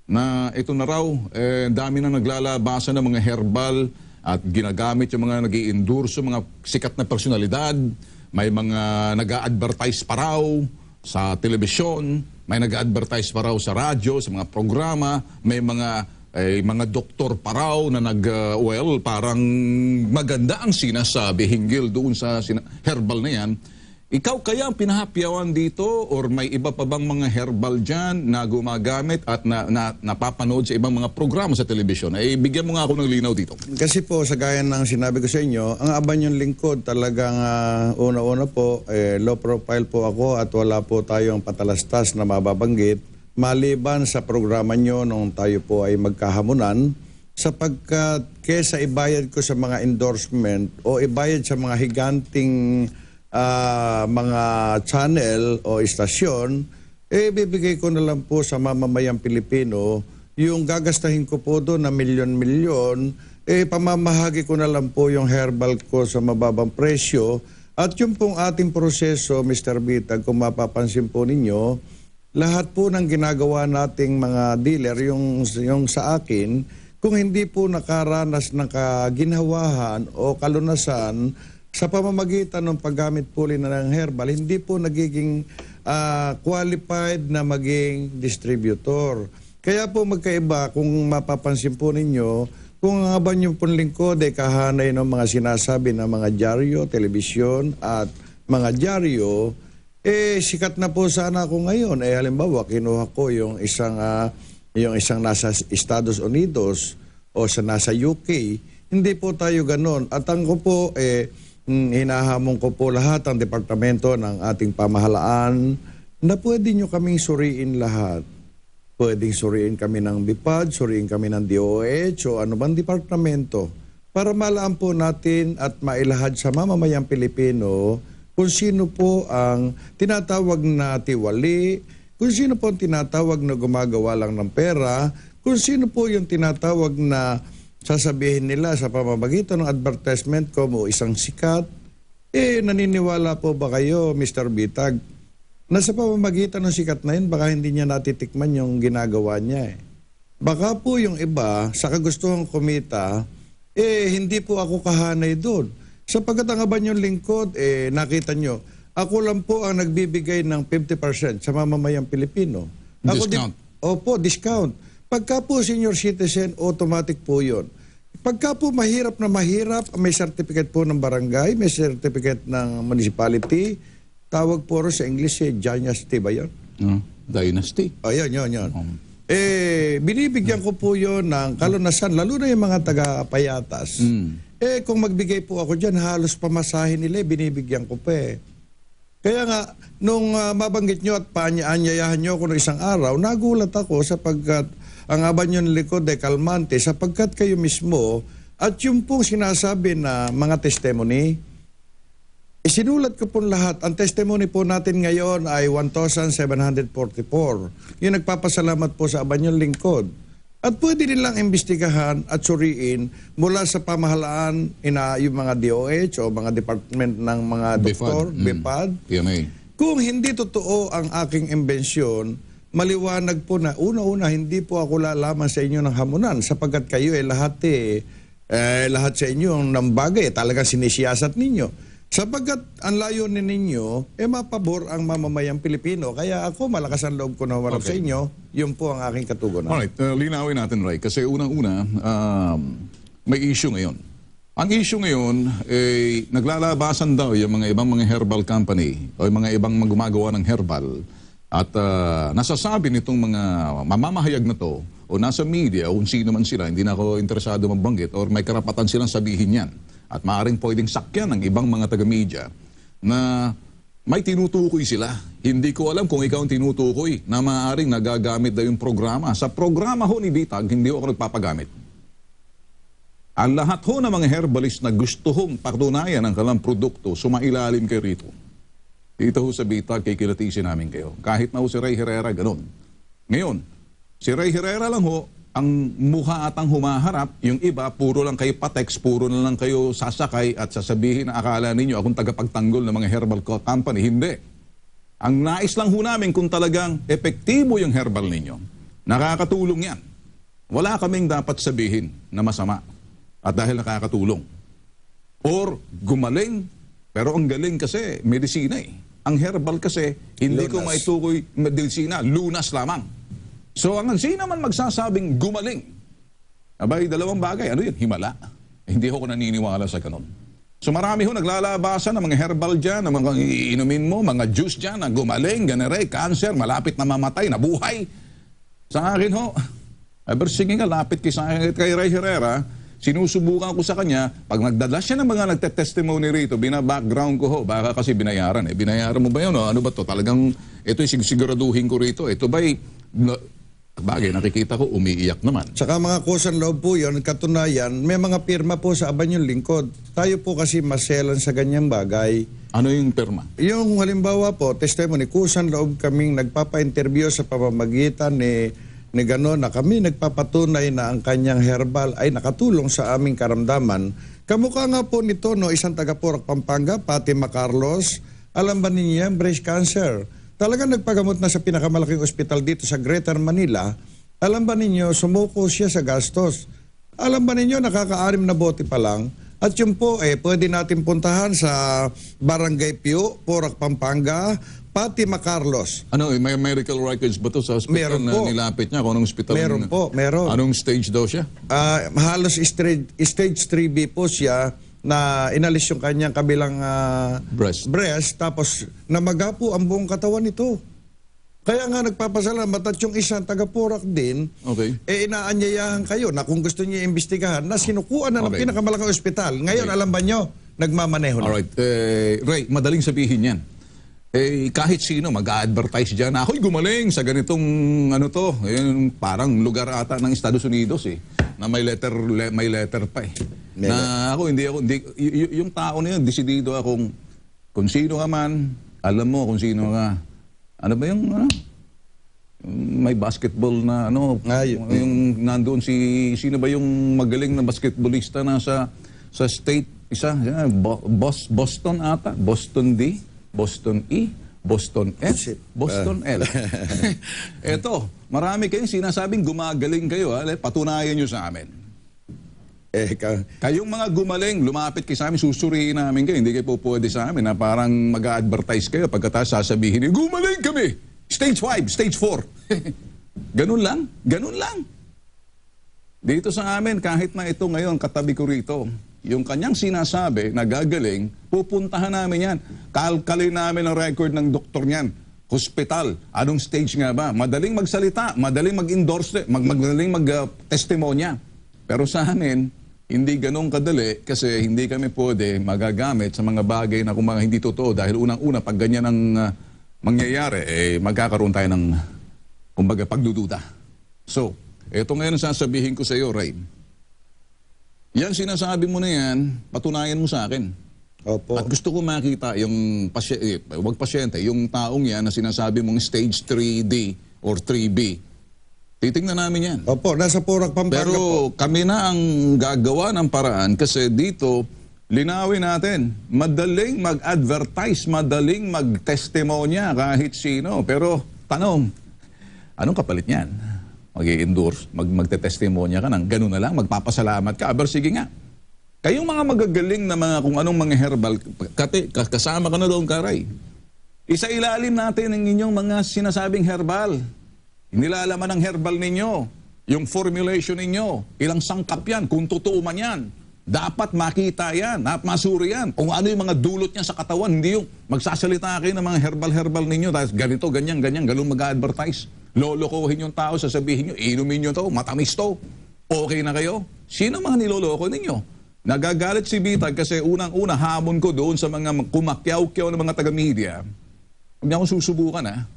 na ito na raw, dami na naglalabasan ng mga herbal at ginagamit yung mga nag-i-endorso, mga sikat na personalidad. May mga nag-a-advertise pa raw sa telebisyon, may nag-a-advertise pa raw sa radyo, sa mga programa, may mga doktor pa raw na parang maganda ang sinasabi hinggil doon sa herbal na yan. Ikaw kaya ang pinahapyawan dito or may iba pa bang mga herbal dyan na gumagamit at napapanood sa ibang mga programa sa telebisyon? Bigyan mo nga ako ng linaw dito. Kasi po, sa gaya ng sinabi ko sa inyo, ang Abanyong Lingkod talagang una-una po, low profile po ako at wala po tayong patalastas na mababanggit. Maliban sa programa nyo nung tayo po ay magkahamunan, sapagkat kesa ibayad ko sa mga endorsement o ibayad sa mga higanting mga channel o istasyon, bibigay ko na lang po sa mamamayang Pilipino yung gagastahin ko po doon na milyon-milyon, pamamahagi ko na lang po yung herbal ko sa mababang presyo. At yung pong ating proseso, Mr. Bitag, kung mapapansin po ninyo, lahat po ng ginagawa nating mga dealer, yung sa akin, kung hindi po nakaranas ng kaginhawahan o kalunasan sa pamamagitan ng paggamit po ng herbal, hindi po nagiging qualified na maging distributor. Kaya po magkaiba, kung mapapansin po ninyo, kung ang Abanyong Lingkod ay kahanay ng mga sinasabi ng mga dyaryo, telebisyon at mga dyaryo, sikat na po sana ako ngayon. Halimbawa, kinuha ko yung isang nasa Estados Unidos o nasa UK. Hindi po tayo ganon. At ang ko po, hinahamon ko po lahat ang departamento ng ating pamahalaan na pwede nyo kaming suriin lahat. Pwedeng suriin kami ng BIPAD, suriin kami ng DOH o ano bang departamento para malaan po natin at mailahad sa mamamayang Pilipino kung sino po ang tinatawag na tiwali, kung sino po ang tinatawag na gumagawa lang ng pera, kung sino po yung tinatawag na sasabihin nila sa pamamagitan ng advertisement ko mo isang sikat, naniniwala po ba kayo, Mr. Bitag, na sa pamamagitan ng sikat na yun, baka hindi niya natitikman yung ginagawa niya. Baka po yung iba, sa kagustuhang kumita, hindi po ako kahanay doon. Sapagkat ang Abanyong Lingkod, nakita nyo, ako lang po ang nagbibigay ng 50% sa mamamayang Pilipino. Discount? Opo, discount. Pagka po senior citizen, automatic po yun. Pagka po mahirap na mahirap, may certificate po ng barangay, may certificate ng municipality, tawag po rin sa English, dynasty ba yun? Dynasty. Yun. Binibigyan ko po yun ng kalunasan, lalo na yung mga taga-payatas. Kung magbigay po ako dyan, halos pamasahin nila, binibigyan ko pa Kaya nga, nung mabanggit nyo at paanyayahan nyo ako ng isang araw, nagulat ako sapagkat ang Abanyong Lingkod ay kalmante sapagkat kayo mismo at yung pong sinasabi na mga testimony, isinulat ko po lahat. Ang testimony po natin ngayon ay 1,744. Yung nagpapasalamat po sa Abanyong Lingkod. At pwede nilang imbestigahan at suriin mula sa pamahalaan, yung mga DOH o mga department ng mga doktor, BIPAD. PMA. Kung hindi totoo ang aking imbensyon, maliwanag po na una-una hindi po ako lalaman sa inyo ng hamunan sapagkat kayo lahat sa inyo ng bagay talagang sinisiyasat ninyo. Sapagkat ang layunin ninyo, mapabor ang mamamayang Pilipino. Kaya ako, malakas ang loob ko na humarap sa inyo. Yun po ang aking katugunan. Alright, linawin natin, Ray. Kasi unang-una, may issue ngayon. Ang issue ngayon, naglalabasan daw yung mga ibang mga herbal company o yung mga ibang gumagawa ng herbal. At nasasabi nitong mga mamamahayag na to o nasa media o kung sino man sila, hindi na ako interesado mabanggit or may karapatan silang sabihin yan. At maaaring pwedeng sakyan ng ibang mga taga-media na may tinutukoy sila. Hindi ko alam kung ikaw ang tinutukoy na maaaring nagagamit daw yung programa. Sa programa ho ni Bitag, hindi ako nagpapagamit. Ang lahat ho ng mga herbalist na gusto hong patunayan ang kanilang produkto, sumailalim kayo rito. Dito ho sa Bitag, kikilatisin namin kayo. Kahit na ho si Ray Herrera, ganun. Ngayon, si Ray Herrera lang ho, ang mukha at ang humaharap, yung iba, puro lang kayo patex, puro na lang kayo sasakay at sasabihin na akala ninyo akong tagapagtanggol ng mga herbal company. Hindi. Ang nais lang ho namin kung talagang epektibo yung herbal ninyo, Nakakatulong yan. Wala kaming dapat sabihin na masama at dahil nakakatulong. Or gumaling, pero ang galing kasi medisina eh. Ang herbal kasi, hindi ko Lunas. maitukoy medisina, lunas lamang. So ang sino man magsasabing gumaling, abay, dalawang bagay. Ano yun? Himala. Hindi ako naniniwala sa ganun. So marami ho naglalabasan ng mga herbal dyan, ng mga iinumin mo, mga juice dyan, na gumaling, ganere, cancer, malapit na mamatay, nabuhay. Sa akin ho, ever sige nga, lapit kay Ray Herrera, sinusubukan ko sa kanya, pag nagdala siya ng mga nagte-testimony rito, bina-background ko ho, baka kasi binayaran. Binayaran mo ba yun? Ano ba to? Talagang, ito siguraduhin ko rito. Ito ba'y, bagay, nakikita ko, umiiyak naman. Tsaka mga kusan loob po yun, katunayan, may mga pirma po sa aban yung lingkod. Tayo po kasi maselan sa ganyang bagay. Ano yung perma? Yung halimbawa po, testimony, kusan loob kaming nagpapa-interview sa pamamagitan ni gano'n na kami nagpapatunay na ang kanyang herbal ay nakatulong sa aming karamdaman. Kamukha nga po nito, no, isang taga-Porac, Pampanga, Fatima Carlos, alam ba ninyo yan, breast cancer. Talagang nagpagamot na sa pinakamalaking ospital dito sa Greater Manila. Alam ba ninyo, sumuko siya sa gastos. Alam ba ninyo, nakaka-6 na bote pa lang. At yun po, pwede natin puntahan sa Barangay Pio, Porac, Pampanga, Fatima Carlos. Ano, may medical records ba to sa hospital Meron na po. nilapit niya? Kung anong hospital? Meron po, meron. Anong stage daw siya? Halos stage 3B po siya na inalis yung kanyang kabilang Breast. tapos namaga po ang buong katawan nito. Kaya nga nagpapasalamat at yung isang taga-Porac din, Okay. inaanyayahan kayo na kung gusto niyo imbestigahan na sinukuan na ng Okay. pinakamalaking ospital. Ngayon, alam ba nyo, nagmamaneho na. Alright. Ray, madaling sabihin yan. Kahit sino mag-advertise dyan, ako'y gumaling sa ganitong ano to, parang lugar ata ng Estados Unidos na may letter pa Na ako hindi yung tao na yun, desidido akong kung sino ka man, alam mo kung sino ka. Ano ba yung may basketball na yung nandoon sino ba yung magaling na basketballista na sa state isa, Boston ata, Boston D. Boston E, Boston F, Boston L. Eto, marami kayong sinasabing gumagaling kayo. Patunayan nyo sa amin. Kayong mga gumaling, lumapit kayo sa amin, susuriin namin kayo. Hindi kayo po pwede sa amin na parang mag-advertise kayo pagkatapos sasabihin niyo, gumaling kami! Stage 5, stage 4. Ganun lang, ganun lang. Dito sa amin, kahit na ito ngayon, katabi ko rito, yung kanyang sinasabi na gagaling, pupuntahan namin yan. Kalkalin namin ang record ng doktor niyan. Hospital, anong stage nga ba? Madaling magsalita, madaling mag-endorse, madaling mag-testimonya. Pero sa amin, hindi ganun kadali kasi hindi kami pwede magagamit sa mga bagay na kung mga hindi totoo. Dahil unang-una, pag ganyan ang mangyayari, magkakaroon tayo ng, kumbaga, pagdududa. So, ito ngayon ang sasabihin ko sa iyo, Ray. Yan sinasabi mo na yan, patunayan mo sa akin. Opo. At gusto ko makita yung pasyente, yung taong yan na sinasabi mong stage 3D or 3B. Titingnan namin yan. Opo, nasa Porac, Pampanga po. Pero kami na ang gagawa ng paraan kasi dito, linawin natin, madaling mag-advertise, madaling mag-testimonya kahit sino. Pero tanong, anong kapalit niyan? Mag-i-endorse, magte-testimonya ka ng gano'n na lang, magpapasalamat ka. Aber sige nga. Kayong mga magagaling na mga kung anong mga herbal, kasama ka na doon, Karay. Isa ilalim natin ang inyong mga sinasabing herbal. Nilalaman ng herbal ninyo, yung formulation ninyo, ilang sangkap yan, kung totoo man yan. Dapat makita yan, at masuri yan. Kung ano yung mga dulot niya sa katawan, hindi yung magsasalita kayo ng mga herbal-herbal ninyo, dahil ganito, ganyan, ganun mag-advertise. Lolokohin yung tao, sasabihin nyo, inumin nyo to, matamis to. Okay na kayo? Sino mga niloloko ninyo? Nagagalit si Bitag kasi unang-una hamon ko doon sa mga kumakyaw-kyaw ng mga taga-media. Huwag niya akong susubukan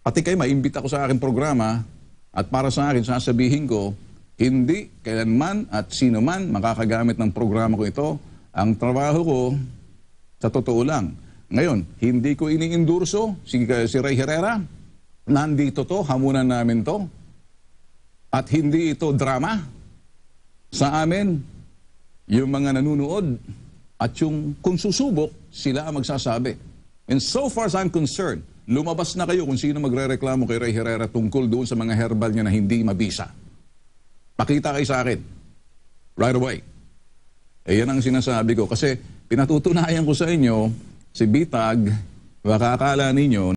Pati kayo maimbita ko sa aking programa at para sa akin sasabihin ko, hindi kailanman at sino man makakagamit ng programa ko ito. Ang trabaho ko, sa totoo lang. Ngayon, hindi ko iniindurso si Ray Herrera. Nandito to, hamunan namin to. At hindi ito drama. Sa amin, yung mga nanunood at yung kung susubok, sila ang magsasabi. And so far as I'm concerned, lumabas na kayo kung sino magrereklamo kay Ray Herrera tungkol doon sa mga herbal niya na hindi mabisa. Pakita kayo sa akin. Right away. Yan ang sinasabi ko. Kasi pinatutunayan ko sa inyo, si Bitag, baka akala ninyo